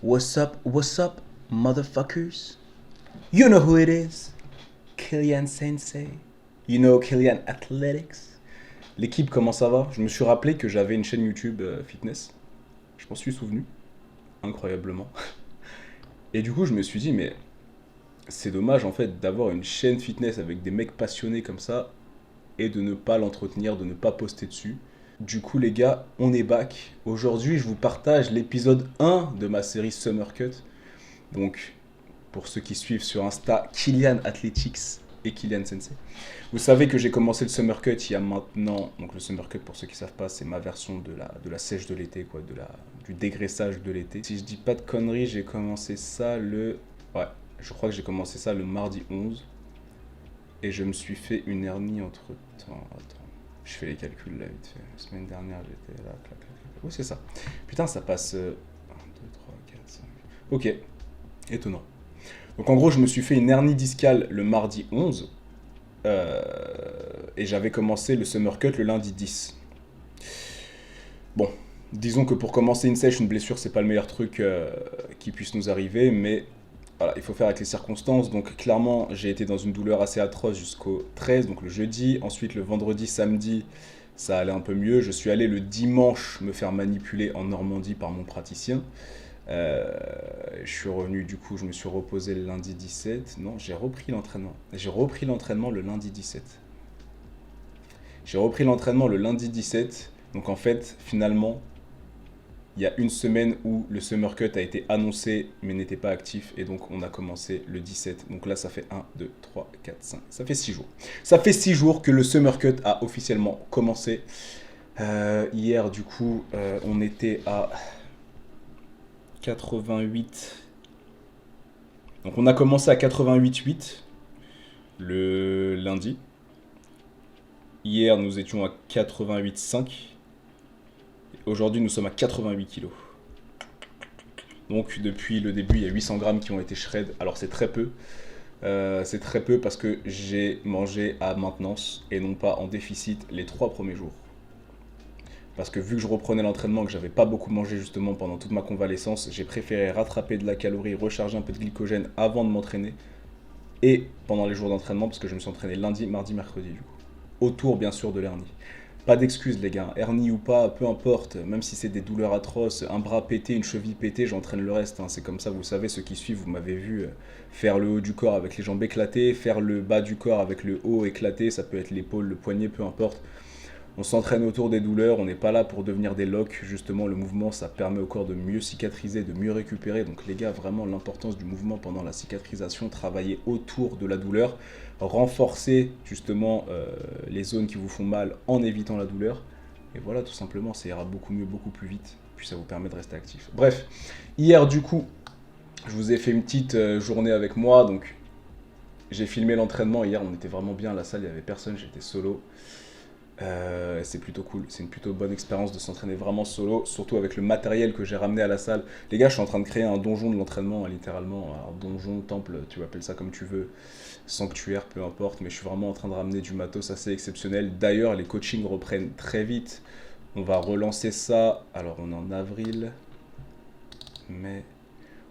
What's up, motherfuckers? You know who it is. Kylian Sensei. You know Kylian Athletics. L'équipe, comment ça va? Je me suis rappelé que j'avais une chaîne YouTube fitness. Je m'en suis souvenu, incroyablement. Et du coup, je me suis dit, mais c'est dommage en fait d'avoir une chaîne fitness avec des mecs passionnés comme ça et de ne pas l'entretenir, de ne pas poster dessus. Du coup, les gars, on est back. Aujourd'hui, je vous partage l'épisode 1 de ma série Summer Cut. Donc, pour ceux qui suivent sur Insta, Kylian Athletics et Kylian Sensei. Vous savez que j'ai commencé le Summer Cut il y a maintenant. Donc, le Summer Cut, pour ceux qui ne savent pas, c'est ma version de la sèche de l'été, quoi, du dégraissage de l'été. Si je dis pas de conneries, j'ai commencé ça le. Ouais, je crois que j'ai commencé ça le mardi 11. Et je me suis fait une hernie entre temps. Attends. Je fais les calculs là vite fait. La semaine dernière j'étais là, clac, clac, clac. Ouais, c'est ça. Putain, ça passe 1, 2, 3, 4, 5. Ok, étonnant. Donc en gros, je me suis fait une hernie discale le mardi 11. Et j'avais commencé le Summer Cut le lundi 10. Bon, disons que pour commencer une sèche, une blessure, c'est pas le meilleur truc qui puisse nous arriver, mais voilà, il faut faire avec les circonstances. Donc clairement, j'ai été dans une douleur assez atroce jusqu'au 13, donc le jeudi. Ensuite, le vendredi, samedi, ça allait un peu mieux. Je suis allé le dimanche me faire manipuler en Normandie par mon praticien. Je suis revenu, du coup, je me suis reposé le lundi 17. Non, j'ai repris l'entraînement. J'ai repris l'entraînement le lundi 17. J'ai repris l'entraînement le lundi 17. Donc en fait, finalement, il y a une semaine où le Summer Cut a été annoncé mais n'était pas actif et donc on a commencé le 17. Donc là ça fait 1, 2, 3, 4, 5. Ça fait 6 jours. Ça fait 6 jours que le Summer Cut a officiellement commencé. Hier du coup on était à 88. Donc on a commencé à 88,8 le lundi. Hier nous étions à 88,5. Aujourd'hui, nous sommes à 88 kg. Donc, depuis le début, il y a 800 grammes qui ont été shred. Alors, c'est très peu. C'est très peu parce que j'ai mangé à maintenance et non pas en déficit les 3 premiers jours. Parce que vu que je reprenais l'entraînement, que j'avais pas beaucoup mangé justement pendant toute ma convalescence, j'ai préféré rattraper de la calorie, recharger un peu de glycogène avant de m'entraîner. Et pendant les jours d'entraînement, parce que je me suis entraîné lundi, mardi, mercredi du coup. Autour, bien sûr, de l'hernie. Pas d'excuses les gars, hernie ou pas, peu importe, même si c'est des douleurs atroces, un bras pété, une cheville pétée, j'entraîne le reste, hein. C'est comme ça, vous savez, ceux qui suivent, vous m'avez vu faire le haut du corps avec les jambes éclatées, faire le bas du corps avec le haut éclaté, ça peut être l'épaule, le poignet, peu importe. On s'entraîne autour des douleurs, on n'est pas là pour devenir des locs, justement le mouvement ça permet au corps de mieux cicatriser, de mieux récupérer, donc les gars vraiment l'importance du mouvement pendant la cicatrisation, travailler autour de la douleur, renforcer justement les zones qui vous font mal en évitant la douleur, et voilà tout simplement ça ira beaucoup mieux, beaucoup plus vite, puis ça vous permet de rester actif. Bref, hier du coup je vous ai fait une petite journée avec moi, donc j'ai filmé l'entraînement, hier on était vraiment bien à la salle, il n'y avait personne, j'étais solo. C'est plutôt cool, c'est une plutôt bonne expérience de s'entraîner vraiment solo, surtout avec le matériel que j'ai ramené à la salle. Les gars, je suis en train de créer un donjon de l'entraînement, littéralement, un donjon, temple, tu appelles ça comme tu veux, sanctuaire, peu importe, mais je suis vraiment en train de ramener du matos assez exceptionnel. D'ailleurs, les coachings reprennent très vite, on va relancer ça, alors on est en avril, mai...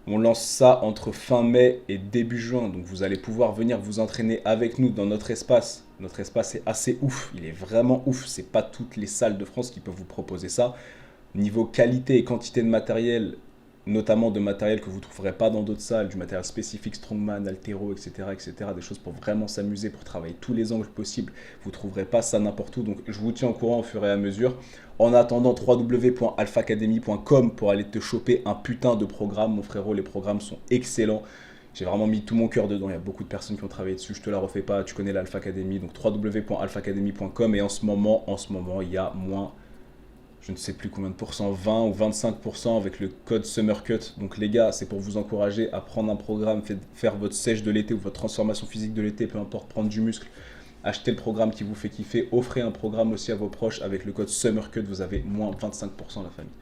On lance ça entre fin mai et début juin, donc vous allez pouvoir venir vous entraîner avec nous dans notre espace. Notre espace est assez ouf, il est vraiment ouf, c'est pas toutes les salles de France qui peuvent vous proposer ça. Niveau qualité et quantité de matériel, notamment de matériel que vous ne trouverez pas dans d'autres salles, du matériel spécifique Strongman, Altero, etc., des choses pour vraiment s'amuser, pour travailler tous les angles possibles. Vous ne trouverez pas ça n'importe où, donc je vous tiens au courant au fur et à mesure. En attendant, www.alphacademy.com pour aller te choper un putain de programme, mon frérot, les programmes sont excellents. J'ai vraiment mis tout mon cœur dedans, il y a beaucoup de personnes qui ont travaillé dessus, je te la refais pas, tu connais l'Alpha Academy, donc www.alphacademy.com et en ce moment, il y a moins, je ne sais plus combien de pourcents, 20 ou 25% avec le code SummerCut. Donc les gars, c'est pour vous encourager à prendre un programme, faire votre sèche de l'été ou votre transformation physique de l'été, peu importe, prendre du muscle, acheter le programme qui vous fait kiffer, offrez un programme aussi à vos proches avec le code SummerCut, vous avez moins 25% la famille.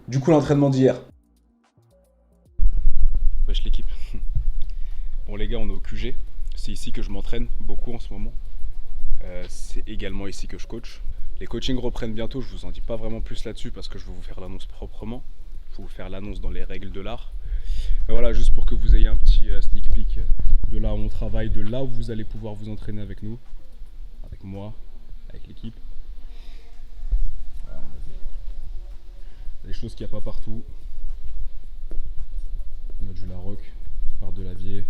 Du coup, l'entraînement d'hier. Wesh l'équipe. Bon les gars, on est au QG. C'est ici que je m'entraîne beaucoup en ce moment. C'est également ici que je coach. Les coachings reprennent bientôt, je vous en dis pas vraiment plus là-dessus parce que je vais vous faire l'annonce proprement. faut vous faire l'annonce dans les règles de l'art. Mais voilà, juste pour que vous ayez un petit sneak peek de là où on travaille, de là où vous allez pouvoir vous entraîner avec nous, avec moi, avec l'équipe. Voilà, on a des choses qu'il n'y a pas partout. On a du Larocque, barre de Lavier,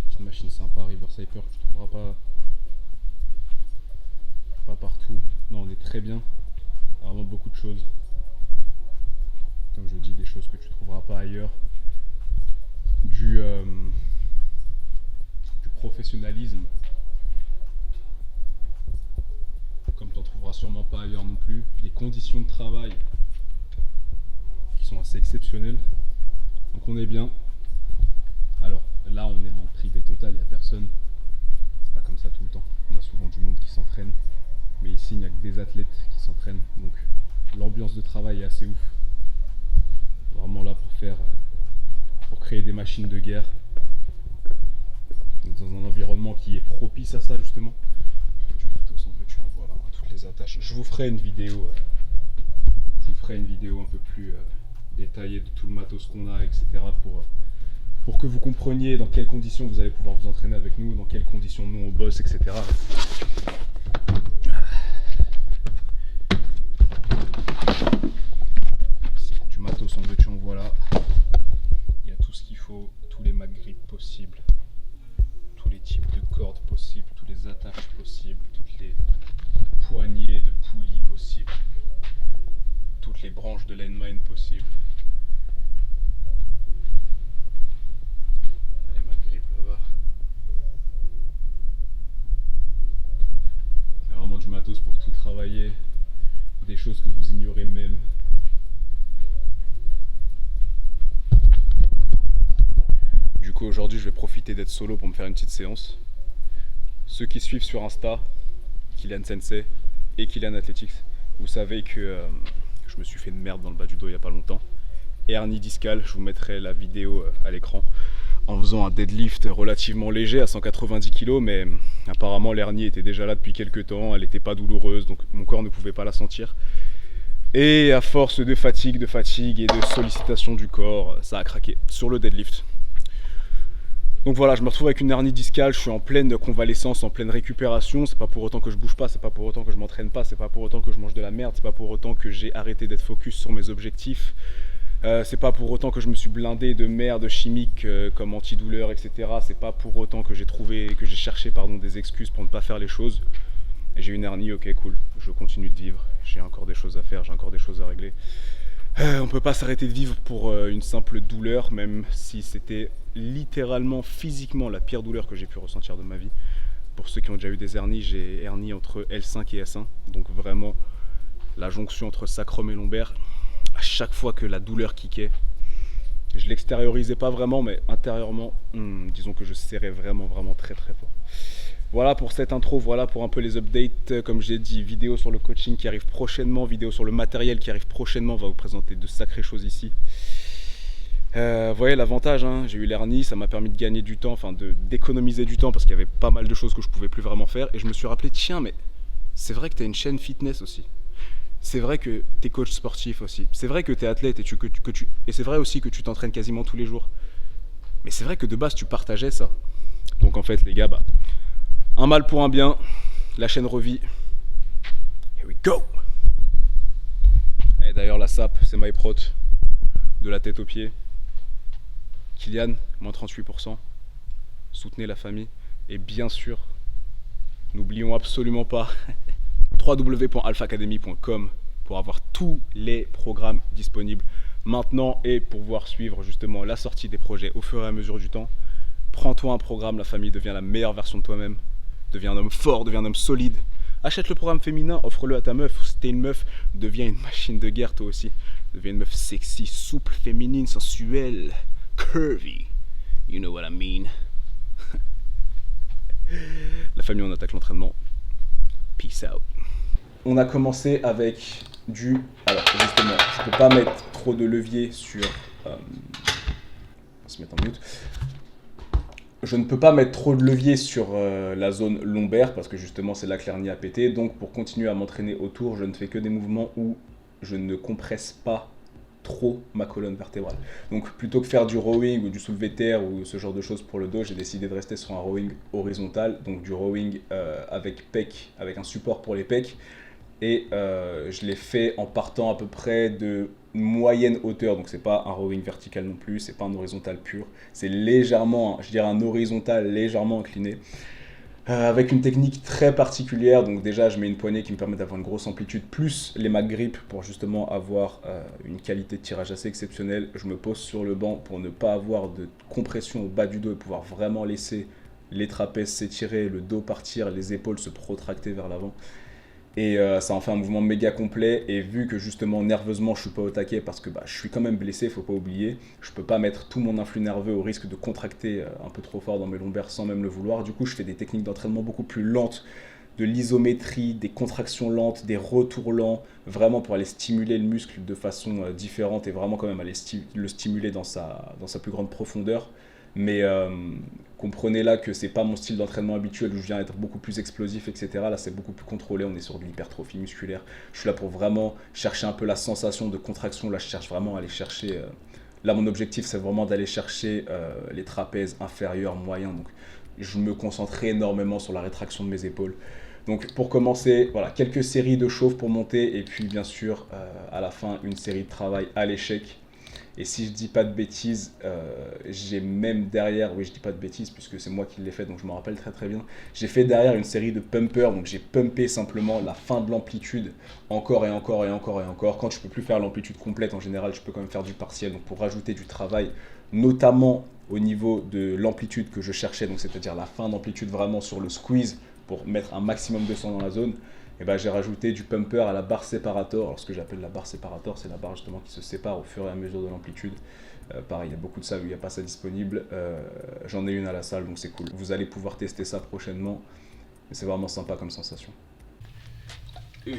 petite machine sympa, River Hyper que tu ne trouveras pas partout. Non, on est très bien, vraiment beaucoup de choses. Comme je dis, des choses que tu ne trouveras pas ailleurs. Du professionnalisme, comme tu n'en trouveras sûrement pas ailleurs non plus. Des conditions de travail qui sont assez exceptionnelles. Donc on est bien. Alors là, on est en privé total, il n'y a personne. C'est pas comme ça tout le temps. On a souvent du monde qui s'entraîne. Mais ici, il n'y a que des athlètes qui s'entraînent. Donc l'ambiance de travail est assez ouf. Vraiment là pour créer des machines de guerre dans un environnement qui est propice à ça justement. Du matos en veux-tu en voilà, toutes les attaches. Je vous ferai une vidéo un peu plus détaillée de tout le matos qu'on a, etc. pour que vous compreniez dans quelles conditions vous allez pouvoir vous entraîner avec nous, dans quelles conditions nous on bosse, etc. Du matos en veux-tu en voilà. Il y a tout ce qu'il faut, tous les mag grips possibles, tous les types de cordes possibles, toutes les attaches possibles, toutes les poignées de poulies possibles, toutes les branches de landmine possibles. Les mag grips là-bas. C'est vraiment du matos pour tout travailler, des choses que vous ignorez même. Du coup aujourd'hui je vais profiter d'être solo pour me faire une petite séance. Ceux qui suivent sur Insta, Kylian Sensei et Kylian Athletics, vous savez que je me suis fait une merde dans le bas du dos il n'y a pas longtemps. Hernie discale, je vous mettrai la vidéo à l'écran en faisant un deadlift relativement léger à 190 kg, mais apparemment l'hernie était déjà là depuis quelques temps, elle n'était pas douloureuse, donc mon corps ne pouvait pas la sentir. Et à force de fatigue et de sollicitation du corps, ça a craqué sur le deadlift. Donc voilà, je me retrouve avec une hernie discale, je suis en pleine convalescence, en pleine récupération. C'est pas pour autant que je bouge pas, c'est pas pour autant que je m'entraîne pas, c'est pas pour autant que je mange de la merde, c'est pas pour autant que j'ai arrêté d'être focus sur mes objectifs. C'est pas pour autant que je me suis blindé de merde chimique comme antidouleur, etc. C'est pas pour autant que j'ai cherché des excuses pour ne pas faire les choses. Et j'ai une hernie, ok cool, je continue de vivre, j'ai encore des choses à faire, j'ai encore des choses à régler. On peut pas s'arrêter de vivre pour une simple douleur, même si c'était littéralement, physiquement la pire douleur que j'ai pu ressentir de ma vie. Pour ceux qui ont déjà eu des hernies, j'ai hernie entre L5 et S1, donc vraiment la jonction entre sacrum et lombaire. À chaque fois que la douleur kickait, je l'extériorisais pas vraiment, mais intérieurement, disons que je serrais vraiment très très fort. Voilà pour cette intro, voilà pour un peu les updates. Comme j'ai dit, vidéo sur le coaching qui arrive prochainement, vidéo sur le matériel qui arrive prochainement, on va vous présenter de sacrées choses ici. Vous voyez l'avantage, hein, j'ai eu l'hernie, ça m'a permis de gagner du temps, enfin d'économiser du temps parce qu'il y avait pas mal de choses que je pouvais plus vraiment faire. Et je me suis rappelé, tiens mais c'est vrai que tu as une chaîne fitness aussi. C'est vrai que tu es coach sportif aussi. C'est vrai que tu es athlète et c'est vrai aussi que tu t'entraînes quasiment tous les jours. Mais c'est vrai que de base tu partageais ça. Donc en fait les gars, un mal pour un bien, la chaîne revit. Here we go! Et d'ailleurs la SAP, c'est MyProt, de la tête aux pieds. Kylian, moins 38%. Soutenez la famille. Et bien sûr, n'oublions absolument pas www.alphaacademy.com pour avoir tous les programmes disponibles maintenant et pour pouvoir suivre justement la sortie des projets au fur et à mesure du temps. Prends-toi un programme, la famille, devient la meilleure version de toi-même. Deviens un homme fort, deviens un homme solide. Achète le programme féminin, offre-le à ta meuf. Si t'es une meuf, deviens une machine de guerre toi aussi. Deviens une meuf sexy, souple, féminine, sensuelle, curvy. You know what I mean. La famille, on attaque l'entraînement. Peace out. On a commencé avec du... Alors justement, je peux pas mettre trop de levier sur... On va se mettre en mute. Je ne peux pas mettre trop de levier sur la zone lombaire parce que justement c'est là que l'hernie a pété. Donc pour continuer à m'entraîner autour, je ne fais que des mouvements où je ne compresse pas trop ma colonne vertébrale. Donc plutôt que faire du rowing ou du soulevé de terre ou ce genre de choses pour le dos, j'ai décidé de rester sur un rowing horizontal, donc du rowing avec pec, avec un support pour les pecs. Et je l'ai fait en partant à peu près de moyenne hauteur, donc c'est pas un rowing vertical non plus, c'est pas un horizontal pur, c'est légèrement, je dirais un horizontal légèrement incliné. Avec une technique très particulière, donc déjà je mets une poignée qui me permet d'avoir une grosse amplitude, plus les mag grip pour justement avoir une qualité de tirage assez exceptionnelle. Je me pose sur le banc pour ne pas avoir de compression au bas du dos et pouvoir vraiment laisser les trapèzes s'étirer, le dos partir, les épaules se protracter vers l'avant. Et ça en fait un mouvement méga complet. Et vu que justement nerveusement je suis pas au taquet parce que je suis quand même blessé, faut pas oublier, je peux pas mettre tout mon influx nerveux au risque de contracter un peu trop fort dans mes lombaires sans même le vouloir. Du coup, je fais des techniques d'entraînement beaucoup plus lentes, de l'isométrie, des contractions lentes, des retours lents, vraiment pour aller stimuler le muscle de façon différente et vraiment quand même aller le stimuler dans sa plus grande profondeur. Mais comprenez là que c'est pas mon style d'entraînement habituel où je viens être beaucoup plus explosif, etc. Là, c'est beaucoup plus contrôlé, on est sur de l'hypertrophie musculaire. Je suis là pour vraiment chercher un peu la sensation de contraction. Là, je cherche vraiment à aller chercher. Là, mon objectif, c'est vraiment d'aller chercher les trapèzes inférieurs, moyens. Donc, je me concentre énormément sur la rétraction de mes épaules. Donc, pour commencer, voilà, quelques séries de chauffe pour monter. Et puis, bien sûr, à la fin, une série de travail à l'échec. Et si je dis pas de bêtises, j'ai même derrière, oui je dis pas de bêtises puisque c'est moi qui l'ai fait donc je me rappelle très très bien, j'ai fait derrière une série de pumpers, donc j'ai pumpé simplement la fin de l'amplitude encore et encore et encore et encore. Quand je peux plus faire l'amplitude complète en général, je peux quand même faire du partiel, donc pour rajouter du travail, notamment au niveau de l'amplitude que je cherchais, donc c'est-à-dire la fin d'amplitude vraiment sur le squeeze pour mettre un maximum de sang dans la zone. Et j'ai rajouté du pumper à la barre séparator. Alors ce que j'appelle la barre séparator, c'est la barre justement qui se sépare au fur et à mesure de l'amplitude. Pareil, il y a beaucoup de salles où il n'y a pas ça disponible. J'en ai une à la salle, donc c'est cool. Vous allez pouvoir tester ça prochainement. C'est vraiment sympa comme sensation. Et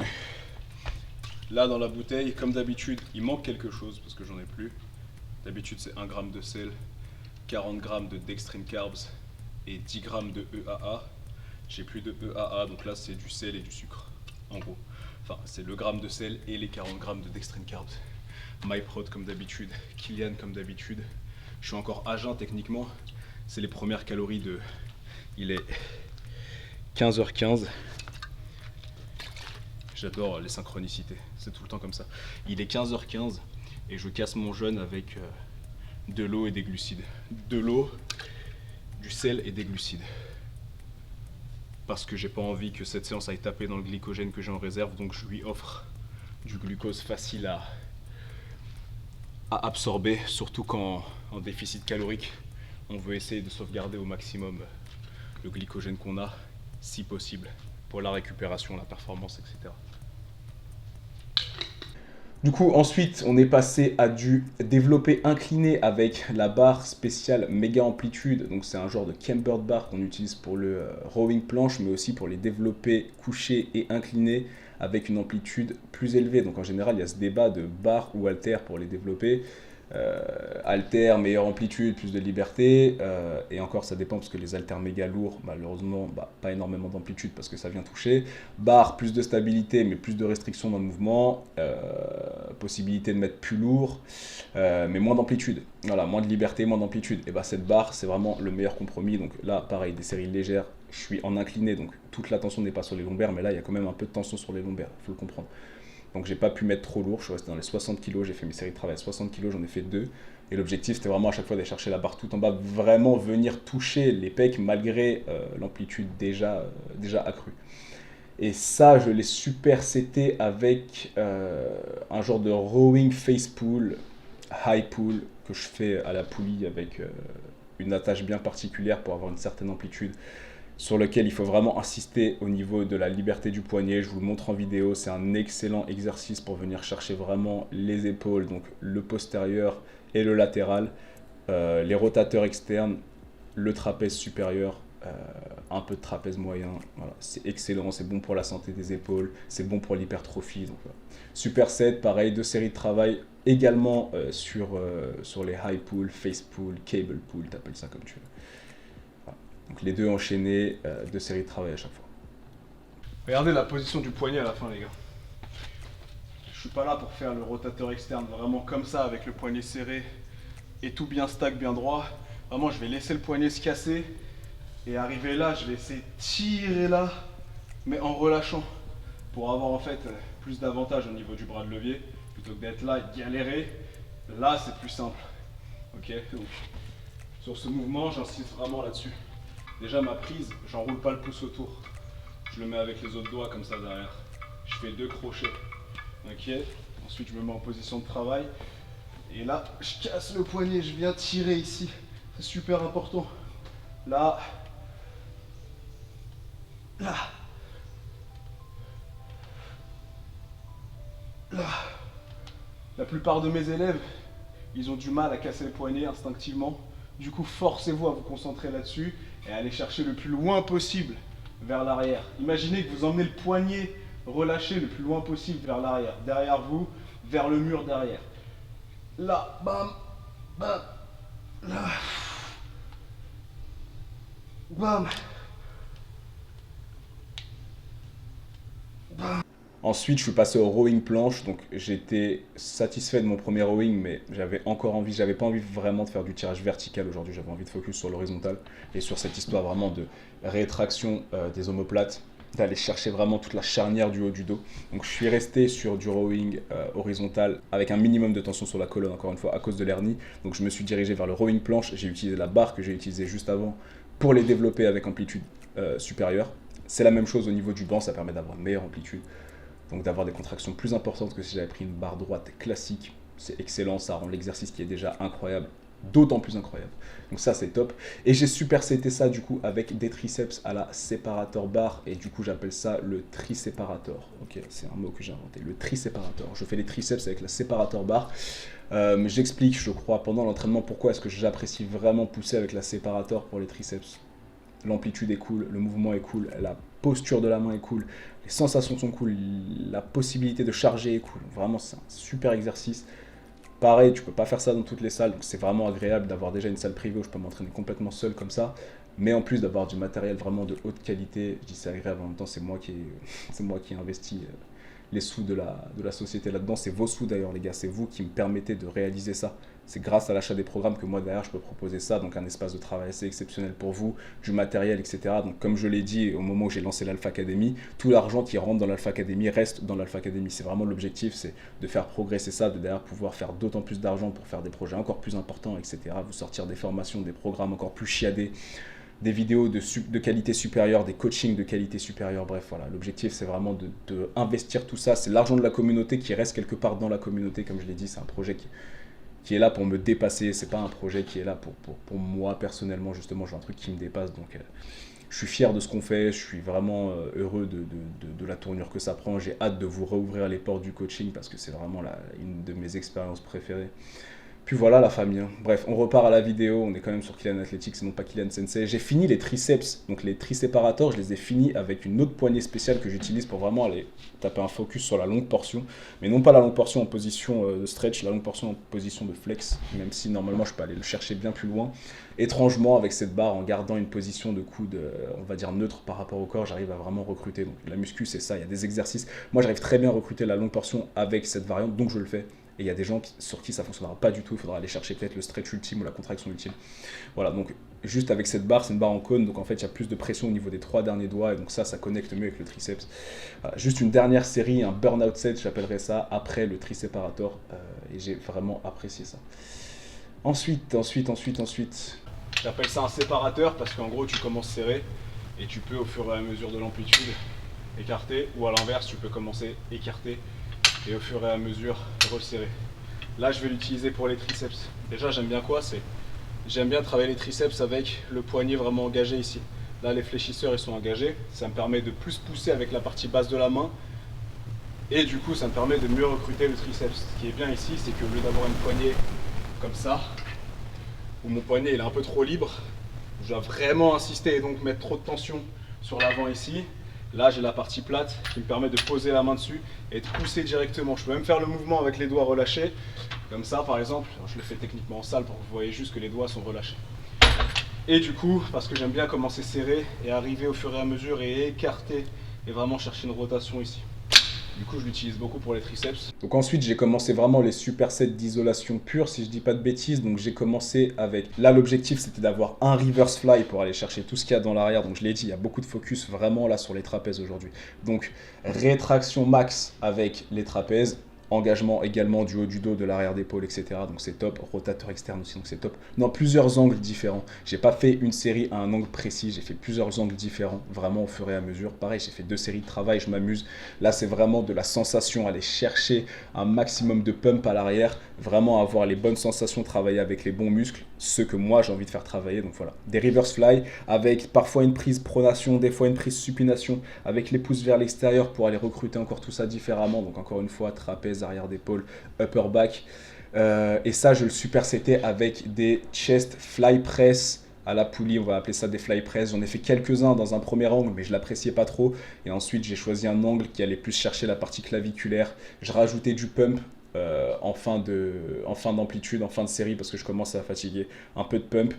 là dans la bouteille, comme d'habitude, il manque quelque chose parce que j'en ai plus. D'habitude c'est 1 g de sel, 40 g de dextrine carbs et 10 g de EAA. J'ai plus de EAA, donc là c'est du sel et du sucre, en gros. Enfin, c'est le gramme de sel et les 40 g de dextrine carbs. MyProt comme d'habitude, Kylian comme d'habitude. Je suis encore à jeun techniquement. C'est les premières calories de... Il est 15h15. J'adore les synchronicités, c'est tout le temps comme ça. Il est 15h15 et je casse mon jeûne avec de l'eau et des glucides. De l'eau, du sel et des glucides. Parce que j'ai pas envie que cette séance aille taper dans le glycogène que j'ai en réserve, donc je lui offre du glucose facile à absorber, surtout quand en déficit calorique, on veut essayer de sauvegarder au maximum le glycogène qu'on a, si possible, pour la récupération, la performance, etc. Du coup, ensuite, on est passé à du développé incliné avec la barre spéciale méga amplitude. Donc, c'est un genre de cambered bar qu'on utilise pour le rowing planche, mais aussi pour les développés couchés et inclinés avec une amplitude plus élevée. Donc, en général, il y a ce débat de barre ou halter pour les développer. Halter, meilleure amplitude, plus de liberté. Et encore, ça dépend parce que les halters méga lourds, malheureusement, pas énormément d'amplitude parce que ça vient toucher. Barre, plus de stabilité, mais plus de restrictions dans le mouvement. Possibilité de mettre plus lourd, mais moins d'amplitude. Voilà, moins de liberté, moins d'amplitude. Et cette barre, c'est vraiment le meilleur compromis. Donc là, pareil, des séries légères. Je suis en incliné, donc toute la tension n'est pas sur les lombaires, mais là, il y a quand même un peu de tension sur les lombaires, il faut le comprendre. Donc j'ai pas pu mettre trop lourd, je suis resté dans les 60 kg, j'ai fait mes séries de travail à 60 kg, j'en ai fait 2. Et l'objectif c'était vraiment à chaque fois d'aller chercher la barre tout en bas, vraiment venir toucher les pecs malgré l'amplitude déjà accrue. Et ça, je l'ai super seté avec un genre de rowing face pull, high pull, que je fais à la poulie avec une attache bien particulière pour avoir une certaine amplitude, sur lequel il faut vraiment insister au niveau de la liberté du poignet. Je vous le montre en vidéo, c'est un excellent exercice pour venir chercher vraiment les épaules, donc le postérieur et le latéral, les rotateurs externes, le trapèze supérieur, un peu de trapèze moyen. Voilà. C'est excellent, c'est bon pour la santé des épaules, c'est bon pour l'hypertrophie. Donc, voilà. Super set, pareil, 2 séries de travail également sur les high pull, face pull, cable pull, t'appelles ça comme tu veux. Donc les 2 enchaînés, 2 séries de travail à chaque fois. Regardez la position du poignet à la fin, les gars. Je Je suis pas là pour faire le rotateur externe, vraiment comme ça, avec le poignet serré et tout bien stack, bien droit. Vraiment, je vais laisser le poignet se casser et arriver là, je vais essayer de tirer là, mais en relâchant pour avoir en fait plus d'avantages au niveau du bras de levier plutôt que d'être là et de galérer. Là, c'est plus simple. Ok, donc sur ce mouvement, j'insiste vraiment là-dessus. Déjà, ma prise, j'enroule pas le pouce autour. Je le mets avec les autres doigts comme ça derrière. Je fais 2 crochets. Ok, ensuite je me mets en position de travail. Et là, je casse le poignet, je viens tirer ici. C'est super important. Là. Là. Là. La plupart de mes élèves, ils ont du mal à casser le poignet instinctivement. Du coup, forcez-vous à vous concentrer là-dessus et à aller chercher le plus loin possible vers l'arrière. Imaginez que vous emmenez le poignet relâché le plus loin possible vers l'arrière, derrière vous, vers le mur derrière. Là, bam, bam, là, bam, bam. Ensuite, je suis passé au rowing planche, donc j'étais satisfait de mon premier rowing, mais j'avais encore envie, j'avais pas envie vraiment de faire du tirage vertical aujourd'hui, j'avais envie de focus sur l'horizontal et sur cette histoire vraiment de rétraction des omoplates, d'aller chercher vraiment toute la charnière du haut du dos. Donc je suis resté sur du rowing horizontal avec un minimum de tension sur la colonne, encore une fois, à cause de l'hernie. Donc je me suis dirigé vers le rowing planche, j'ai utilisé la barre que j'ai utilisée juste avant pour les développer avec amplitude supérieure. C'est la même chose au niveau du banc, ça permet d'avoir une meilleure amplitude. Donc d'avoir des contractions plus importantes que si j'avais pris une barre droite classique. C'est excellent, ça rend l'exercice qui est déjà incroyable d'autant plus incroyable. Donc ça c'est top. Et j'ai supersété ça du coup avec des triceps à la séparateur bar. Et du coup j'appelle ça le triséparator. Ok, c'est un mot que j'ai inventé, le triséparator. Je fais les triceps avec la séparateur bar. J'explique, je crois, pendant l'entraînement pourquoi est-ce que j'apprécie vraiment pousser avec la séparateur pour les triceps. L'amplitude est cool, le mouvement est cool, la posture de la main est cool, les sensations sont cool, la possibilité de charger est cool. Vraiment, c'est un super exercice. Pareil, tu peux pas faire ça dans toutes les salles, donc c'est vraiment agréable d'avoir déjà une salle privée où je peux m'entraîner complètement seul comme ça. Mais en plus d'avoir du matériel vraiment de haute qualité, je dis c'est agréable, en même temps c'est moi qui ai investi les sous de la société là-dedans. C'est vos sous d'ailleurs les gars, c'est vous qui me permettez de réaliser ça. C'est grâce à l'achat des programmes que moi derrière je peux proposer ça, donc un espace de travail assez exceptionnel pour vous, du matériel, etc. Donc comme je l'ai dit au moment où j'ai lancé l'Alpha Academy, tout l'argent qui rentre dans l'Alpha Academy reste dans l'Alpha Academy. C'est vraiment l'objectif, c'est de faire progresser ça, de derrière pouvoir faire d'autant plus d'argent pour faire des projets encore plus importants, etc. Vous sortir des formations, des programmes encore plus chiadés, des vidéos de qualité supérieure, des coachings de qualité supérieure, bref, voilà. L'objectif, c'est vraiment de investir tout ça. C'est l'argent de la communauté qui reste quelque part dans la communauté, comme je l'ai dit. C'est un projet qui est là pour me dépasser. C'est pas un projet qui est là pour moi, personnellement, justement. J'ai un truc qui me dépasse, donc je suis fier de ce qu'on fait. Je suis vraiment heureux de la tournure que ça prend. J'ai hâte de vous rouvrir les portes du coaching, parce que c'est vraiment une de mes expériences préférées. Puis voilà la famille. Bref, on repart à la vidéo. On est quand même sur Kylian Athletics et non pas Kylian Sensei. J'ai fini les triceps, donc les triséparators, je les ai finis avec une autre poignée spéciale que j'utilise pour vraiment aller taper un focus sur la longue portion. Mais non pas la longue portion en position de stretch, la longue portion en position de flex, même si normalement je peux aller le chercher bien plus loin. Étrangement, avec cette barre, en gardant une position de coude, on va dire neutre par rapport au corps, j'arrive à vraiment recruter. Donc la muscu, c'est ça, il y a des exercices. Moi, j'arrive très bien à recruter la longue portion avec cette variante, donc je le fais. Et il y a des gens sur qui ça ne fonctionnera pas du tout, il faudra aller chercher peut-être le stretch ultime ou la contraction ultime. Voilà, donc juste avec cette barre, c'est une barre en cône, donc en fait il y a plus de pression au niveau des 3 derniers doigts, et donc ça connecte mieux avec le triceps. Voilà, juste une dernière série, un burnout set, j'appellerais ça, après le triséparator, et j'ai vraiment apprécié ça. Ensuite, j'appelle ça un séparateur, parce qu'en gros tu commences serré, et tu peux au fur et à mesure de l'amplitude écarter, ou à l'inverse tu peux commencer écarter, et au fur et à mesure resserrer. Là je vais l'utiliser pour les triceps. Déjà j'aime bien quoi, j'aime bien travailler les triceps avec le poignet vraiment engagé ici. Là les fléchisseurs ils sont engagés, ça me permet de plus pousser avec la partie basse de la main, et du coup ça me permet de mieux recruter le triceps. Ce qui est bien ici, c'est qu'au lieu d'avoir une poignée comme ça, où mon poignet il est un peu trop libre, je dois vraiment insister et donc mettre trop de tension sur l'avant ici. Là, j'ai la partie plate qui me permet de poser la main dessus et de pousser directement. Je peux même faire le mouvement avec les doigts relâchés, comme ça par exemple. Alors, je le fais techniquement en salle pour que vous voyez juste que les doigts sont relâchés. Et du coup, parce que j'aime bien commencer serré et arriver au fur et à mesure et écarter et vraiment chercher une rotation ici. Du coup, je l'utilise beaucoup pour les triceps. Donc ensuite, j'ai commencé vraiment les supersets d'isolation pure, si je dis pas de bêtises. Donc j'ai commencé avec... Là, l'objectif, c'était d'avoir un reverse fly pour aller chercher tout ce qu'il y a dans l'arrière. Donc je l'ai dit, il y a beaucoup de focus vraiment là sur les trapèzes aujourd'hui. Donc rétraction max avec les trapèzes. Engagement également du haut du dos, de l'arrière d'épaule, etc. Donc c'est top. Rotateur externe aussi, donc c'est top. Non, plusieurs angles différents. J'ai pas fait une série à un angle précis, j'ai fait plusieurs angles différents, vraiment au fur et à mesure. Pareil, j'ai fait 2 séries de travail, je m'amuse. Là, c'est vraiment de la sensation, aller chercher un maximum de pump à l'arrière, vraiment avoir les bonnes sensations, travailler avec les bons muscles, ceux que moi j'ai envie de faire travailler. Donc voilà, des reverse fly avec parfois une prise pronation, des fois une prise supination, avec les pouces vers l'extérieur pour aller recruter encore tout ça différemment. Donc encore une fois, trapèze, arrière d'épaule, upper back. Et ça, je le supersetais avec des chest fly press à la poulie, on va appeler ça des fly press. J'en ai fait quelques-uns dans un premier angle, mais je l'appréciais pas trop. Et ensuite, j'ai choisi un angle qui allait plus chercher la partie claviculaire. Je rajoutais du pump en fin d'amplitude, en fin de série, parce que je commence à fatiguer. Un peu de pump.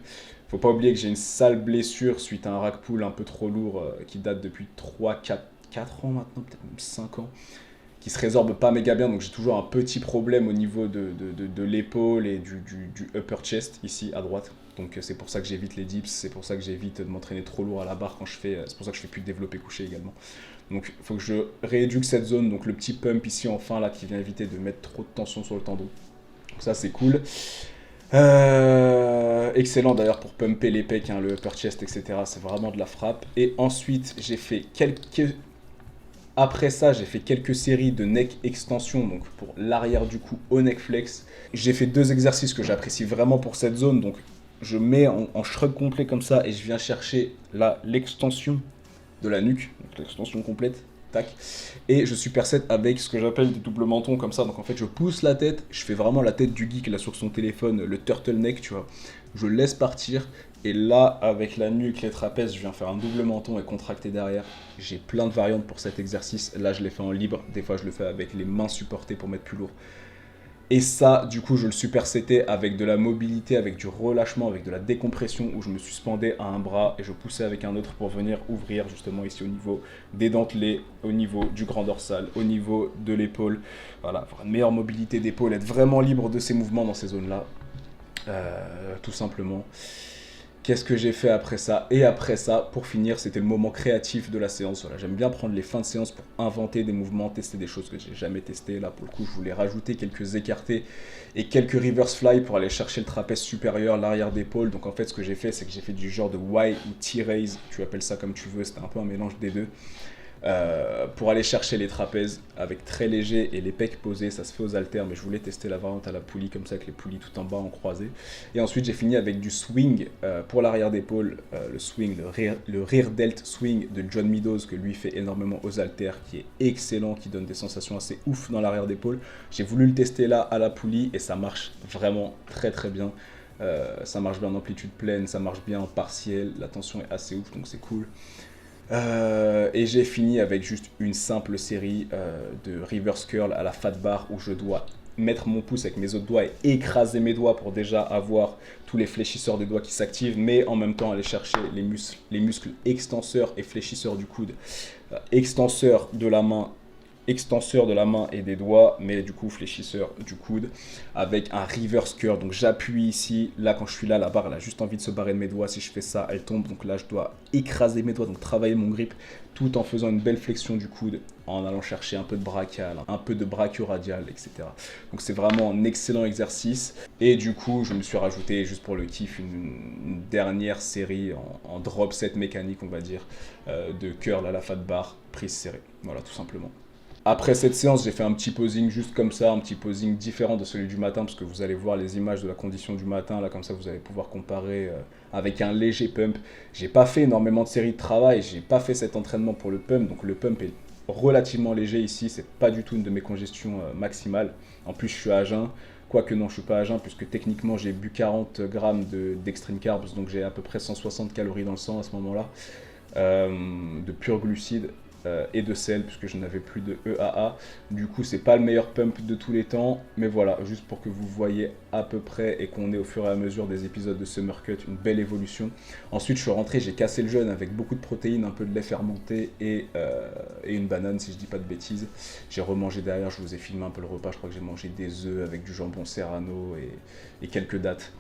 Faut pas oublier que j'ai une sale blessure suite à un rack pull un peu trop lourd qui date depuis 4 ans maintenant, peut-être même 5 ans, qui se résorbe pas méga bien, donc j'ai toujours un petit problème au niveau de l'épaule et du upper chest ici à droite. Donc c'est pour ça que j'évite les dips, c'est pour ça que j'évite de m'entraîner trop lourd à la barre quand je fais, c'est pour ça que je fais plus de développé couché également. Donc il faut que je rééduque cette zone, donc le petit pump ici enfin là qui vient éviter de mettre trop de tension sur le tendon. Donc ça c'est cool. Excellent d'ailleurs pour pumper les pecs, hein, le upper chest, etc. C'est vraiment de la frappe. Et ensuite j'ai fait Après ça, j'ai fait quelques séries de neck extension, donc pour l'arrière du cou au neck flex. J'ai fait 2 exercices que j'apprécie vraiment pour cette zone, donc je mets en shrug complet comme ça et je viens chercher là l'extension de la nuque, donc l'extension complète, tac. Et je superset avec ce que j'appelle des doubles mentons comme ça, donc en fait je pousse la tête, je fais vraiment la tête du geek là sur son téléphone, le turtleneck, tu vois. Je laisse partir. Et là, avec la nuque, les trapèzes, je viens faire un double menton et contracter derrière. J'ai plein de variantes pour cet exercice. Là, je l'ai fait en libre. Des fois, je le fais avec les mains supportées pour mettre plus lourd. Et ça, du coup, je le supersetais avec de la mobilité, avec du relâchement, avec de la décompression, où je me suspendais à un bras et je poussais avec un autre pour venir ouvrir justement ici au niveau des dentelés, au niveau du grand dorsal, au niveau de l'épaule. Voilà, avoir une meilleure mobilité d'épaule, être vraiment libre de ces mouvements dans ces zones-là. Tout simplement. Qu'est-ce que j'ai fait après ça? Et après ça, pour finir, c'était le moment créatif de la séance. Voilà, j'aime bien prendre les fins de séance pour inventer des mouvements, tester des choses que j'ai jamais testées. Là, pour le coup, je voulais rajouter quelques écartés et quelques reverse fly pour aller chercher le trapèze supérieur, l'arrière d'épaule. Donc en fait, ce que j'ai fait, c'est que j'ai fait du genre de Y ou T-raise, tu appelles ça comme tu veux, c'était un peu un mélange des deux. Pour aller chercher les trapèzes avec très léger et les pecs posés, ça se fait aux haltères, mais je voulais tester la variante à la poulie comme ça avec les poulies tout en bas en croisé. Et ensuite j'ai fini avec du swing pour l'arrière d'épaule, le swing, le rear delt swing de John Meadows que lui fait énormément aux haltères, qui est excellent, qui donne des sensations assez ouf dans l'arrière d'épaule. J'ai voulu le tester là à la poulie et ça marche vraiment très très bien. Ça marche bien en amplitude pleine, ça marche bien en partiel, la tension est assez ouf donc c'est cool. Et j'ai fini avec juste une simple série de reverse curl à la fat bar où je dois mettre mon pouce avec mes autres doigts et écraser mes doigts pour déjà avoir tous les fléchisseurs des doigts qui s'activent, mais en même temps aller chercher les muscles extenseurs et fléchisseurs du coude, extenseur de la main et des doigts, mais du coup fléchisseur du coude avec un reverse curl. Donc j'appuie ici, là quand je suis là, la barre elle a juste envie de se barrer de mes doigts. Si je fais ça, elle tombe, donc là je dois écraser mes doigts, donc travailler mon grip tout en faisant une belle flexion du coude, en allant chercher un peu de brachial, un peu de brachioradial, etc. Donc c'est vraiment un excellent exercice. Et du coup je me suis rajouté juste pour le kiff une dernière série en drop set mécanique, on va dire, de curl à la fat bar, prise serrée. Voilà, tout simplement. Après cette séance, j'ai fait un petit posing juste comme ça, un petit posing différent de celui du matin, parce que vous allez voir les images de la condition du matin, là comme ça vous allez pouvoir comparer avec un léger pump. J'ai pas fait énormément de séries de travail, j'ai pas fait cet entraînement pour le pump, donc le pump est relativement léger ici, c'est pas du tout une de mes congestions maximales. En plus je suis à jeun, quoique non je suis pas à jeun, puisque techniquement j'ai bu 40 grammes d'extreme carbs, donc j'ai à peu près 160 calories dans le sang à ce moment-là, de purs glucides. et de sel, puisque je n'avais plus de EAA. Du coup, c'est pas le meilleur pump de tous les temps, mais voilà, juste pour que vous voyez à peu près et qu'on ait au fur et à mesure des épisodes de Summer Cut une belle évolution. Ensuite, je suis rentré, j'ai cassé le jeûne avec beaucoup de protéines, un peu de lait fermenté et une banane, si je dis pas de bêtises. J'ai remangé derrière, je vous ai filmé un peu le repas, je crois que j'ai mangé des œufs avec du jambon serrano et quelques dattes.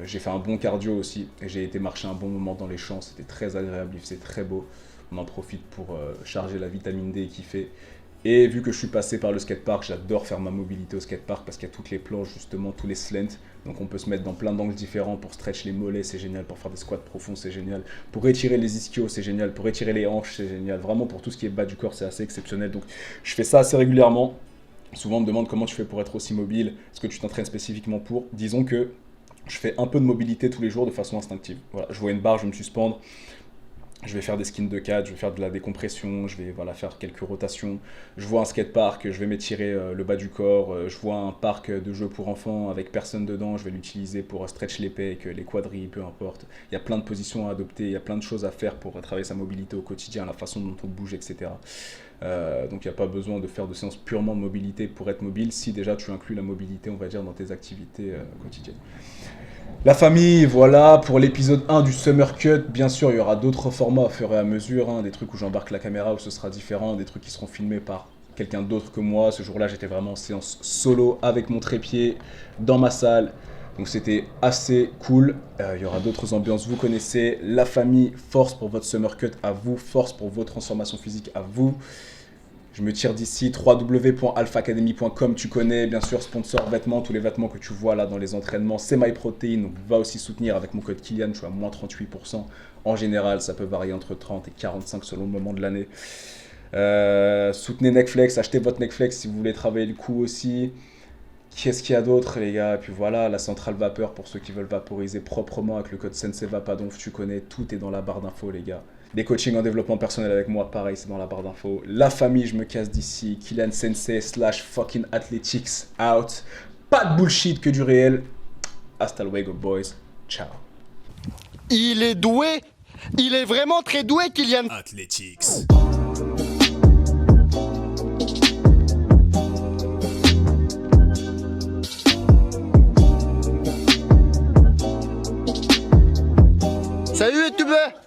J'ai fait un bon cardio aussi, et j'ai été marcher un bon moment dans les champs, c'était très agréable, il faisait très beau. On en profite pour charger la vitamine D et kiffer. Et vu que je suis passé par le skatepark, j'adore faire ma mobilité au skatepark parce qu'il y a toutes les planches, justement, tous les slants. Donc on peut se mettre dans plein d'angles différents pour stretch les mollets, c'est génial. Pour faire des squats profonds, c'est génial. Pour étirer les ischios, c'est génial. Pour étirer les hanches, c'est génial. Vraiment, pour tout ce qui est bas du corps, c'est assez exceptionnel. Donc je fais ça assez régulièrement. Souvent, on me demande comment tu fais pour être aussi mobile. Est-ce que tu t'entraînes spécifiquement pour? Disons que je fais un peu de mobilité tous les jours de façon instinctive. Voilà, je vois une barre, je vais me suspendre. Je vais faire des skins de 4, je vais faire de la décompression, je vais faire quelques rotations. Je vois un skatepark, je vais m'étirer le bas du corps. Je vois un parc de jeux pour enfants avec personne dedans, je vais l'utiliser pour stretch les pecs, les quadris, peu importe. Il y a plein de positions à adopter, il y a plein de choses à faire pour travailler sa mobilité au quotidien, la façon dont on bouge, etc. Donc il n'y a pas besoin de faire de séances purement de mobilité pour être mobile, si déjà tu inclus la mobilité, on va dire, dans tes activités quotidiennes. La famille, voilà, pour l'épisode 1 du Summer Cut, bien sûr, il y aura d'autres formats au fur et à mesure, hein, des trucs où j'embarque la caméra, où ce sera différent, des trucs qui seront filmés par quelqu'un d'autre que moi. Ce jour-là, j'étais vraiment en séance solo avec mon trépied dans ma salle, donc c'était assez cool. Il y aura d'autres ambiances, vous connaissez. La famille, force pour votre Summer Cut à vous, force pour vos transformations physiques à vous. Je me tire d'ici, www.alphaacademy.com, tu connais, bien sûr, sponsor vêtements, tous les vêtements que tu vois là dans les entraînements, c'est MyProtein, donc va aussi soutenir avec mon code Kylian, je suis à moins 38%. En général, ça peut varier entre 30 et 45 selon le moment de l'année. Soutenez Necflex, achetez votre Necflex si vous voulez travailler le cou aussi. Qu'est-ce qu'il y a d'autre, les gars? Et puis voilà, la centrale vapeur pour ceux qui veulent vaporiser proprement avec le code SenseiVapadonf, tu connais, tout est dans la barre d'infos, les gars. Des coachings en développement personnel avec moi, pareil, c'est dans la barre d'infos. La famille, je me casse d'ici. Kylian Sensei / fucking athletics out. Pas de bullshit, que du réel. Hasta luego, boys. Ciao. Il est doué. Il est vraiment très doué, Kylian. Athletics. Salut, youtubeur.